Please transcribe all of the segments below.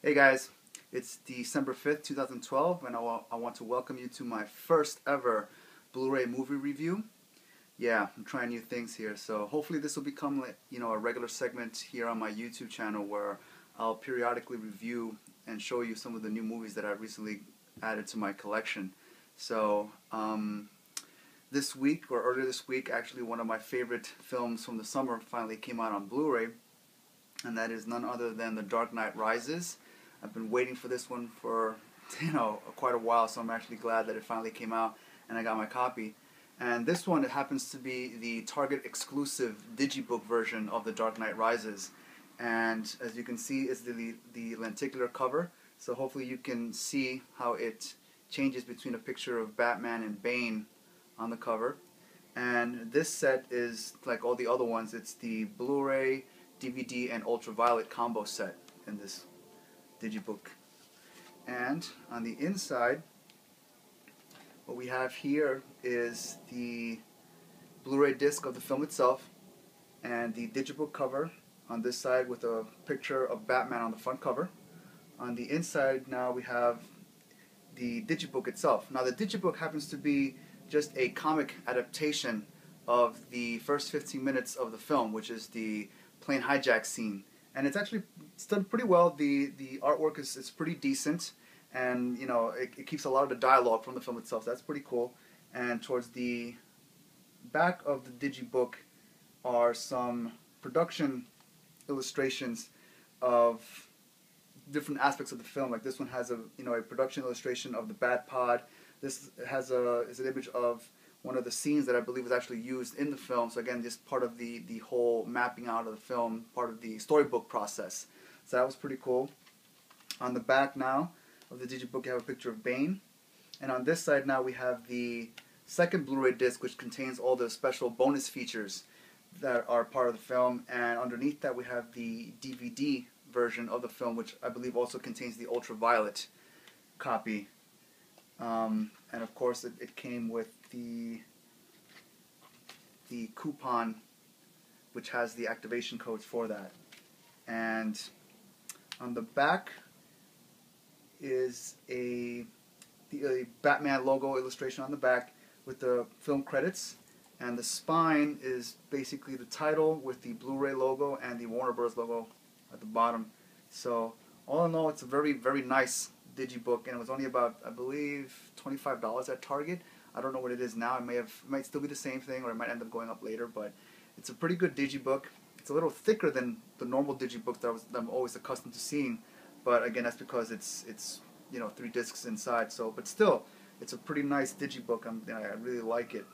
Hey guys, it's December 5th, 2012, and I want to welcome you to my first ever Blu-ray movie review. Yeah, I'm trying new things here, so hopefully this will become a regular segment here on my YouTube channel where I'll periodically review and show you some of the new movies that I recently added to my collection. So, this week, or earlier this week, actually one of my favorite films from the summer finally came out on Blu-ray, and that is none other than The Dark Knight Rises. I've been waiting for this one for quite a while, so I'm actually glad that it finally came out and I got my copy. And this one, it happens to be the Target exclusive Digibook version of The Dark Knight Rises. And as you can see, it's the lenticular cover, so hopefully you can see how it changes between a picture of Batman and Bane on the cover. And this set is like all the other ones. It's the Blu-ray, DVD, and ultraviolet combo set in this Digibook. And on the inside, what we have here is the Blu-ray disc of the film itself and the Digibook cover on this side with a picture of Batman on the front cover. On the inside now we have the Digibook itself. Now the Digibook happens to be just a comic adaptation of the first 15 minutes of the film, which is the plane hijack scene. And it's done pretty well. The artwork is pretty decent, and it keeps a lot of the dialogue from the film itself. So that's pretty cool. And towards the back of the Digibook are some production illustrations of different aspects of the film. Like this one has a production illustration of the Bat Pod. This is an image of one of the scenes that I believe was actually used in the film. So again, just part of the whole mapping out of the film, part of the storybook process. So that was pretty cool. On the back now of the Digibook, you have a picture of Bane. And on this side now we have the second Blu-ray disc, which contains all the special bonus features that are part of the film. And underneath that we have the DVD version of the film, which I believe also contains the ultraviolet copy. And of course it came with the coupon, which has the activation codes for that. And on the back is the Batman logo illustration on the back with the film credits, and the spine is basically the title with the Blu-ray logo and the Warner Bros. Logo at the bottom. So all in all, it's a very, very nice Digibook, and it was only about, I believe, $25 at Target. I don't know what it is now. It might still be the same thing, or it might end up going up later, but it's a pretty good Digibook. It's a little thicker than the normal Digibooks that I'm always accustomed to seeing, but again, that's because it's 3 discs inside. So, but still, it's a pretty nice Digibook. I really like it.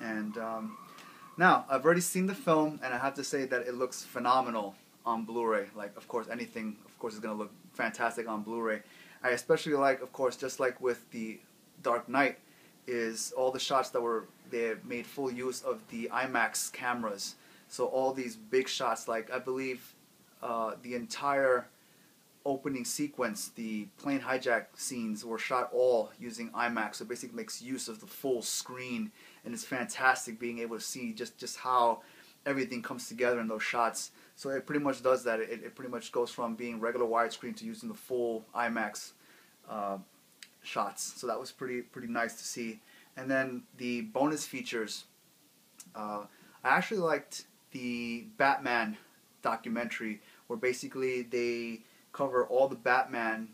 And now I've already seen the film, and I have to say that it looks phenomenal on Blu-ray. Like, of course, anything, of course, is going to look fantastic on Blu-ray. I especially like, of course, just like with the Dark Knight, is all the shots they made full use of the IMAX cameras. So all these big shots, like I believe the entire opening sequence, the plane hijack scenes, were shot all using IMAX. So it basically makes use of the full screen, and it's fantastic being able to see just how everything comes together in those shots. So it pretty much does that. It pretty much goes from being regular widescreen to using the full IMAX shots. So that was pretty nice to see. And then the bonus features. I actually liked the Batman documentary, where basically they cover all the Batman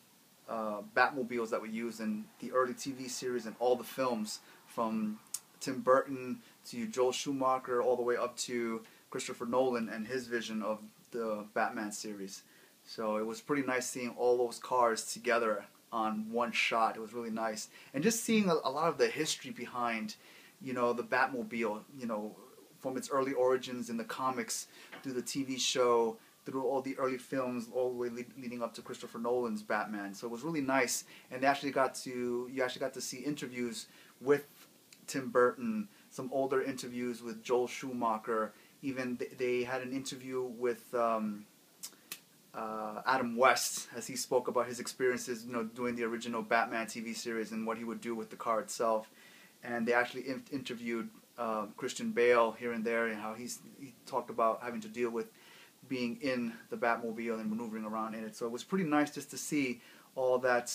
Batmobiles that were used in the early TV series and all the films, from Tim Burton to Joel Schumacher all the way up to Christopher Nolan and his vision of the Batman series. So it was pretty nice seeing all those cars together on one shot. It was really nice. And just seeing a lot of the history behind, the Batmobile, from its early origins in the comics, through the TV show, through all the early films, all the way leading up to Christopher Nolan's Batman. So it was really nice. And you actually got to see interviews with Tim Burton, some older interviews with Joel Schumacher. Even they had an interview with Adam West, as he spoke about his experiences, doing the original Batman TV series and what he would do with the car itself. And they actually interviewed Christian Bale here and there, and how he talked about having to deal with being in the Batmobile and maneuvering around in it. So it was pretty nice just to see all that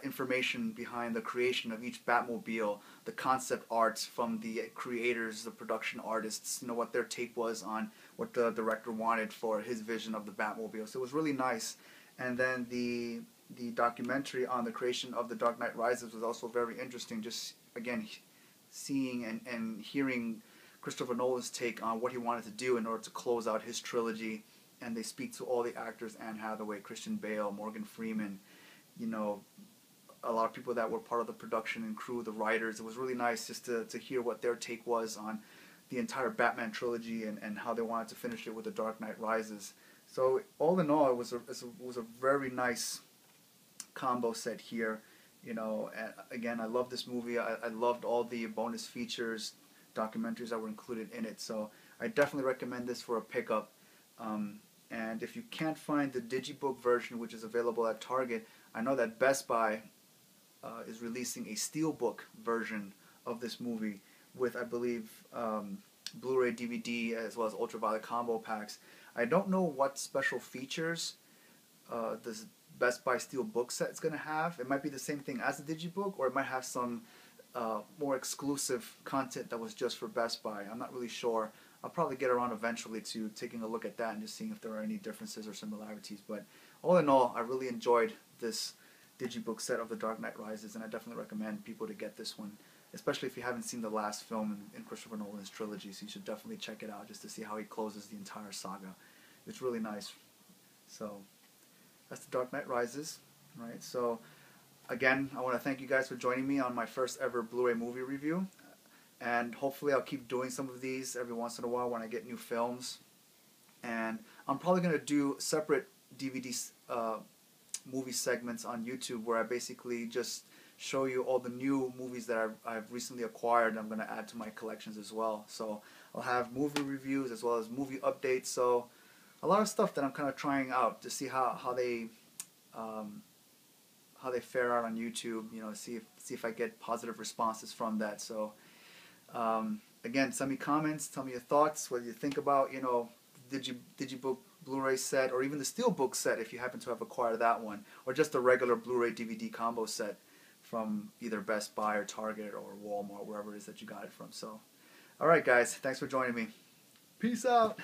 information behind the creation of each Batmobile, the concept arts from the creators, the production artists, you know, what their take was on what the director wanted for his vision of the Batmobile. So it was really nice. And then the documentary on the creation of the Dark Knight Rises was also very interesting. Just again seeing and hearing Christopher Nolan's take on what he wanted to do in order to close out his trilogy. And they speak to all the actors: Anne Hathaway, Christian Bale, Morgan Freeman, you know, a lot of people that were part of the production and crew, the writers. It was really nice just to hear what their take was on the entire Batman trilogy and how they wanted to finish it with The Dark Knight Rises. So all in all, it was a very nice combo set here. You know, and again, I love this movie. I loved all the bonus features, documentaries that were included in it. So I definitely recommend this for a pickup. And if you can't find the Digibook version, which is available at Target, I know that Best Buy is releasing a Steelbook version of this movie with, I believe, Blu-ray DVD as well as ultraviolet combo packs. I don't know what special features this Best Buy Steelbook set is going to have. It might be the same thing as the Digibook, or it might have some more exclusive content that was just for Best Buy. I'm not really sure. I'll probably get around eventually to taking a look at that and just seeing if there are any differences or similarities. But all in all, I really enjoyed this Digibook set of The Dark Knight Rises, and I definitely recommend people to get this one, especially if you haven't seen the last film in Christopher Nolan's trilogy. So you should definitely check it out just to see how he closes the entire saga. It's really nice. So that's The Dark Knight Rises, right? So again, I want to thank you guys for joining me on my first ever Blu-ray movie review. And hopefully I'll keep doing some of these every once in a while when I get new films. And I'm probably going to do separate DVD movie segments on YouTube where I basically just show you all the new movies that I've recently acquired, and I'm going to add to my collections as well. So I'll have movie reviews as well as movie updates. So a lot of stuff that I'm kind of trying out to see how they fare out on YouTube. You know, see if I get positive responses from that. So again, send me comments, tell me your thoughts, what you think about, you know, Digibook Blu-ray set, or even the Steelbook set if you happen to have acquired that one, or just a regular Blu-ray DVD combo set from either Best Buy or Target or Walmart, wherever it is that you got it from. So, alright guys, thanks for joining me. Peace out!